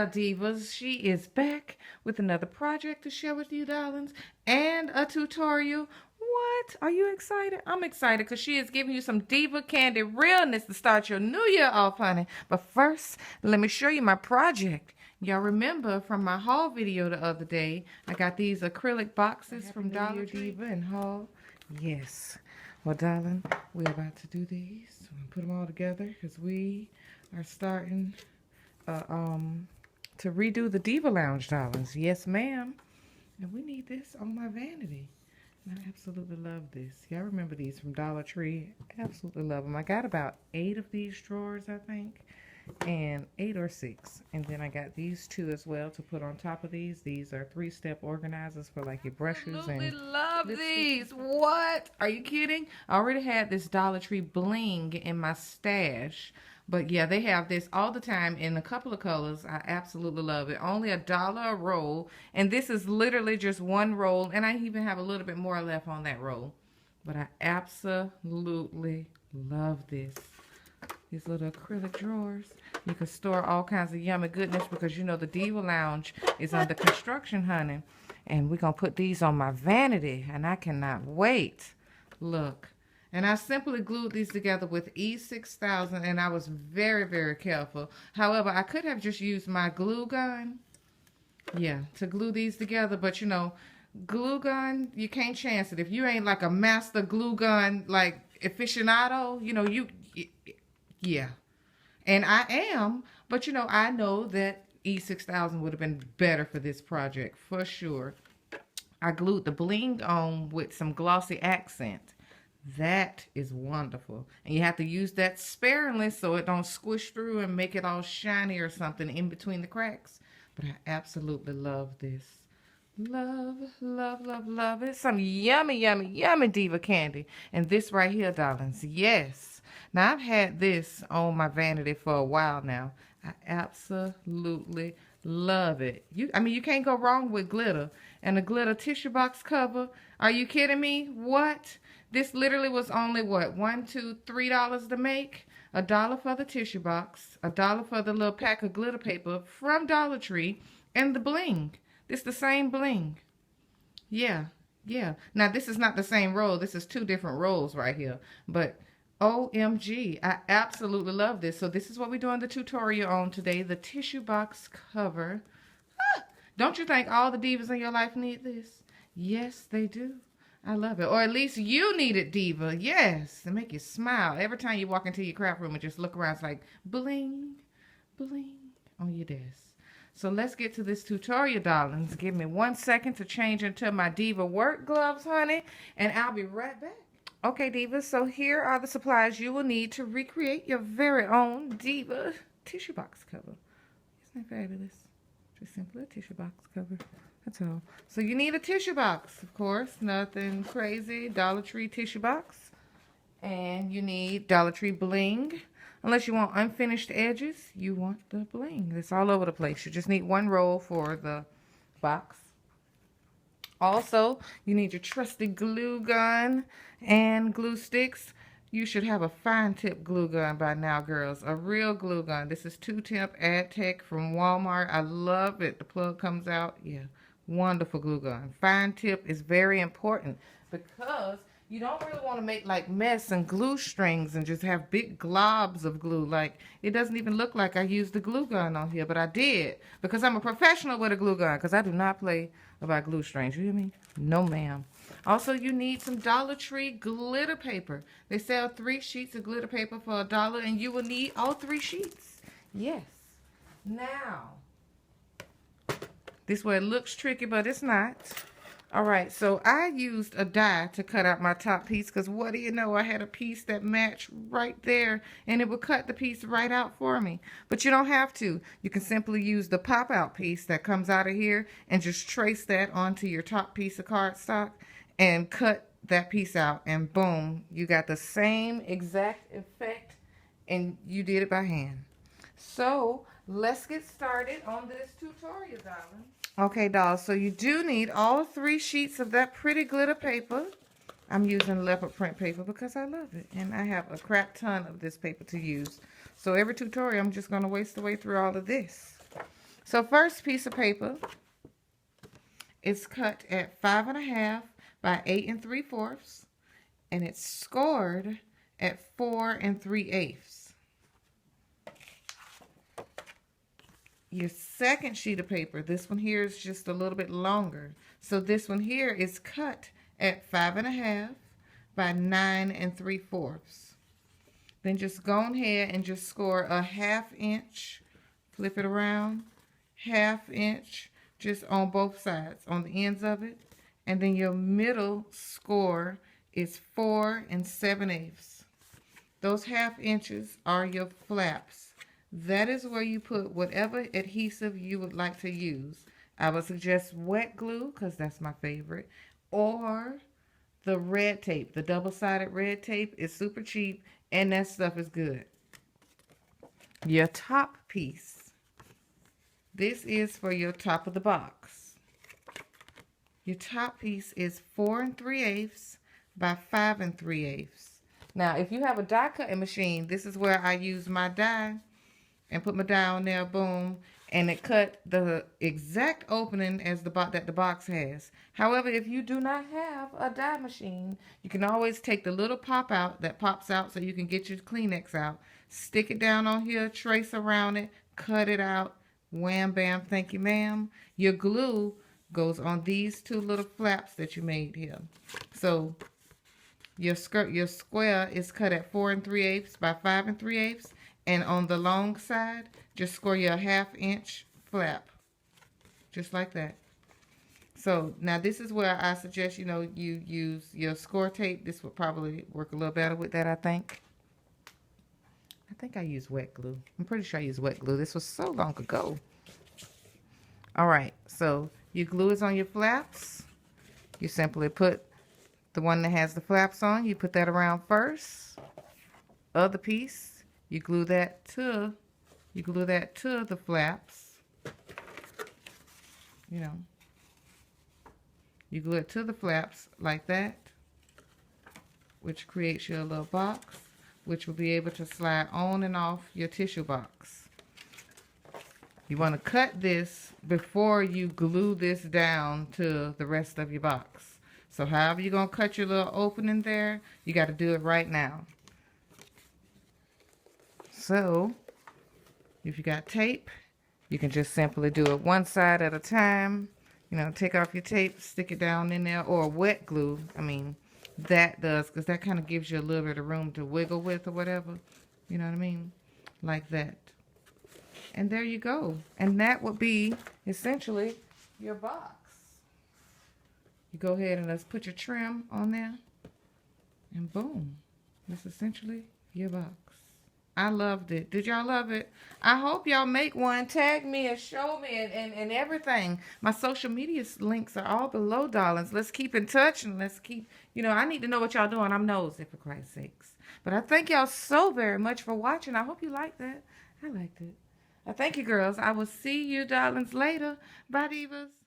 Divas, she is back with another project to share with you, darlings, and a tutorial. What? Are you excited? I'm excited because she is giving you some Diva candy realness to start your new year off, honey. But first, let me show you my project. Y'all remember from my haul video the other day, I got these acrylic boxes from Dollar Tree. Diva and haul. Yes. Well, darling, we're about to do these. I'm gonna put them all together because we are starting to redo the Diva Lounge, darlings. Yes, ma'am. And we need this on my vanity. And I absolutely love this. Y'all remember these from Dollar Tree? Absolutely love them. I got about 8 of these drawers, I think. And 8 or 6. And then I got these 2 as well to put on top of these. These are 3-step organizers for like your brushes. Absolutely love these. What? Are you kidding? I already had this Dollar Tree Bling in my stash. But yeah, they have this all the time in a couple of colors. I absolutely love it. Only $1 a roll. And this is literally just one roll. And I even have a little bit more left on that roll. But I absolutely love this. These little acrylic drawers. You can store all kinds of yummy goodness because you know the Diva Lounge is under construction, honey. And we're going to put these on my vanity. And I cannot wait. Look. And I simply glued these together with E6000 and I was very, very careful. However, I could have just used my glue gun. Yeah, to glue these together. But you know, glue gun, you can't chance it. If you ain't like a master glue gun, like aficionado, you know, yeah. And I am, but you know, I know that E6000 would have been better for this project, for sure. I glued the Bling on with some glossy accent. That is wonderful. And you have to use that sparingly so it don't squish through and make it all shiny or something in between the cracks. But I absolutely love this. Love, love, love, love it. Some yummy, yummy, yummy Diva candy. And this right here, darlings. Yes. Now, I've had this on my vanity for a while now. I absolutely love it. I mean, you can't go wrong with glitter. And a glitter tissue box cover. Are you kidding me? What? This literally was only, what, $1, $2, $3 to make? $1 for the tissue box, $1 for the little pack of glitter paper from Dollar Tree, and the bling. This the same bling. Yeah, yeah. Now, this is not the same roll. This is 2 different rolls right here. But, OMG, I absolutely love this. So, this is what we're doing the tutorial on today, the tissue box cover. Ah, don't you think all the divas in your life need this? Yes, they do. I love it. Or at least you need it, Diva. Yes. To make you smile. Every time you walk into your craft room and just look around, it's like bling, bling on your desk. So let's get to this tutorial, darlings. Give me 1 second to change into my Diva work gloves, honey. And I'll be right back. Okay, Divas. So here are the supplies you will need to recreate your very own Diva tissue box cover. Isn't that fabulous? Just simply a tissue box cover. That's all. So you need a tissue box, of course. Nothing crazy. Dollar Tree tissue box. And you need Dollar Tree Bling. Unless you want unfinished edges, you want the bling. It's all over the place. You just need 1 roll for the box. Also, you need your trusty glue gun and glue sticks. You should have a fine tip glue gun by now, girls. A real glue gun. This is 2-tip AdTech from Walmart. I love it. The plug comes out. Yeah. Wonderful glue gun. Fine tip is very important because you don't really want to make like mess and glue strings and just have big globs of glue. Like it doesn't even look like I used the glue gun on here, but I did because I'm a professional with a glue gun because I do not play about glue strings. You hear me? No, ma'am. Also, you need some Dollar Tree glitter paper. They sell 3 sheets of glitter paper for $1 and you will need all 3 sheets. Yes. Now, this way it looks tricky, but it's not. All right, so I used a die to cut out my top piece because what do you know? I had a piece that matched right there, and it would cut the piece right out for me. But you don't have to. You can simply use the pop-out piece that comes out of here and just trace that onto your top piece of cardstock and cut that piece out, and boom, you got the same exact effect, and you did it by hand. So, let's get started on this tutorial, darling. Okay, dolls, so you do need all 3 sheets of that pretty glitter paper. I'm using leopard print paper because I love it. And I have a crap ton of this paper to use. So every tutorial, I'm just going to waste away through all of this. So first piece of paper is cut at 5.5 by 8 3/4, and it's scored at 4 3/8. Your second sheet of paper, this one here is just a little bit longer. So this one here is cut at 5.5 by 9 3/4. Then just go ahead and just score a 1/2 inch, flip it around, 1/2 inch, just on both sides, on the ends of it. And then your middle score is 4 7/8. Those 1/2 inches are your flaps. That is where you put whatever adhesive you would like to use. I would suggest wet glue, because that's my favorite, or the red tape. The double-sided red tape is super cheap, and that stuff is good. Your top piece. This is for your top of the box. Your top piece is 4 3/8 by 5 3/8. Now, if you have a die cutting machine, this is where I use my die and put my die on there, boom, and it cut the exact opening as that the box has. However, if you do not have a die machine, you can always take the little pop out that pops out so you can get your Kleenex out, stick it down on here, trace around it, cut it out, wham bam, thank you ma'am. Your glue goes on these two little flaps that you made here. So your square is cut at 4 3/8 by 5 3/8. And on the long side, just score your 1/2 inch flap. Just like that. So now this is where I suggest, you use your score tape. This would probably work a little better with that, I think. I think I use wet glue. I'm pretty sure I use wet glue. This was so long ago. All right, so your glue is on your flaps. You simply put the one that has the flaps on, you put that around first. Other piece. You glue that to the flaps. You glue it to the flaps like that, which creates your little box, which will be able to slide on and off your tissue box. You want to cut this before you glue this down to the rest of your box. So however you're going to cut your little opening there, you got to do it right now. So, if you got tape, you can just simply do it one side at a time. Take off your tape, stick it down in there, or wet glue. That does, because that kind of gives you a little bit of room to wiggle with or whatever. You know what I mean? Like that. And there you go. And that would be essentially your box. You go ahead and let's put your trim on there. And boom. That's essentially your box. I loved it. Did y'all love it? I hope y'all make one. Tag me and show me and everything. My social media links are all below, darlings. Let's keep in touch and let's keep, I need to know what y'all doing. I'm nosy, for Christ's sakes. But I thank y'all so very much for watching. I hope you liked that. I liked it. I thank you, girls. I will see you, darlings, later. Bye, Divas.